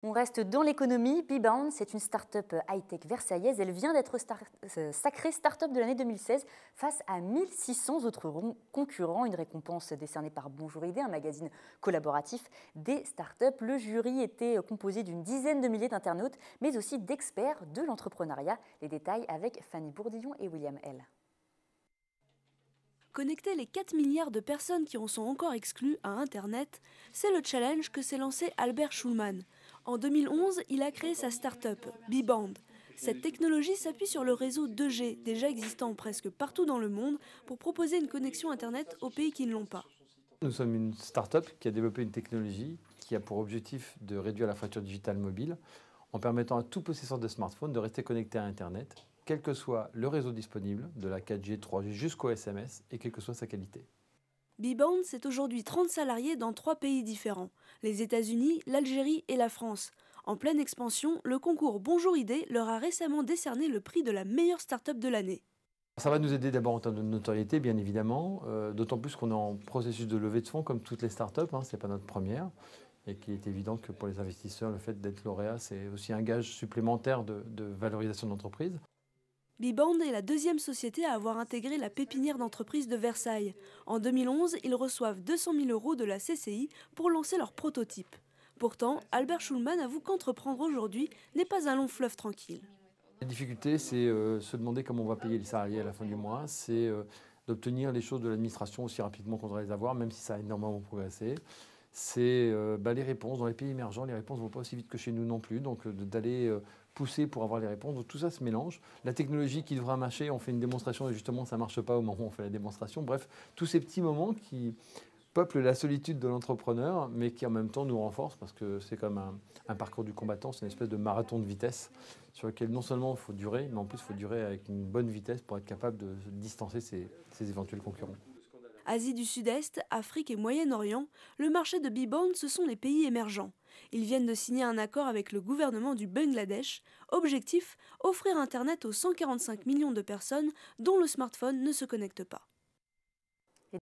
On reste dans l'économie. Bbound, c'est une start-up high-tech versaillaise. Elle vient d'être sacrée start-up de l'année 2016 face à 1600 autres concurrents. Une récompense décernée par Bonjour Idée, un magazine collaboratif des start-up. Le jury était composé d'une dizaine de milliers d'internautes, mais aussi d'experts de l'entrepreneuriat. Les détails avec Fanny Bourdillon et William L. Connecter les 4 milliards de personnes qui en sont encore exclues à Internet, c'est le challenge que s'est lancé Albert Schulman. En 2011, il a créé sa start-up, Bbound. Cette technologie s'appuie sur le réseau 2G, déjà existant presque partout dans le monde, pour proposer une connexion Internet aux pays qui ne l'ont pas. Nous sommes une start-up qui a développé une technologie qui a pour objectif de réduire la fracture digitale mobile en permettant à tout possesseur de smartphone de rester connecté à Internet, quel que soit le réseau disponible, de la 4G, 3G jusqu'au SMS, et quelle que soit sa qualité. Bbound, c'est aujourd'hui 30 salariés dans 3 pays différents, les États-Unis, l'Algérie et la France. En pleine expansion, le concours Bonjour Idée leur a récemment décerné le prix de la meilleure start-up de l'année. Ça va nous aider d'abord en termes de notoriété, bien évidemment, d'autant plus qu'on est en processus de levée de fonds comme toutes les startups, ce n'est pas notre première, et qu'il est évident que pour les investisseurs, le fait d'être lauréat, c'est aussi un gage supplémentaire de valorisation de l'entreprise. Bbound est la deuxième société à avoir intégré la pépinière d'entreprise de Versailles. En 2011, ils reçoivent 200 000 € de la CCI pour lancer leur prototype. Pourtant, Albert Schulman avoue qu'entreprendre aujourd'hui n'est pas un long fleuve tranquille. La difficulté, c'est se demander comment on va payer les salariés à la fin du mois, c'est d'obtenir les choses de l'administration aussi rapidement qu'on devrait les avoir, même si ça a énormément progressé. C'est les réponses. Dans les pays émergents, les réponses ne vont pas aussi vite que chez nous non plus, donc d'aller pousser pour avoir les réponses. Donc tout ça se mélange. La technologie qui devra marcher, on fait une démonstration et justement ça ne marche pas au moment où on fait la démonstration. Bref, tous ces petits moments qui peuplent la solitude de l'entrepreneur, mais qui en même temps nous renforcent parce que c'est comme un parcours du combattant, c'est une espèce de marathon de vitesse sur lequel non seulement il faut durer, mais en plus il faut durer avec une bonne vitesse pour être capable de distancer ses éventuels concurrents. Asie du Sud-Est, Afrique et Moyen-Orient, le marché de Bbound, ce sont les pays émergents. Ils viennent de signer un accord avec le gouvernement du Bangladesh. Objectif, offrir Internet aux 145 millions de personnes dont le smartphone ne se connecte pas.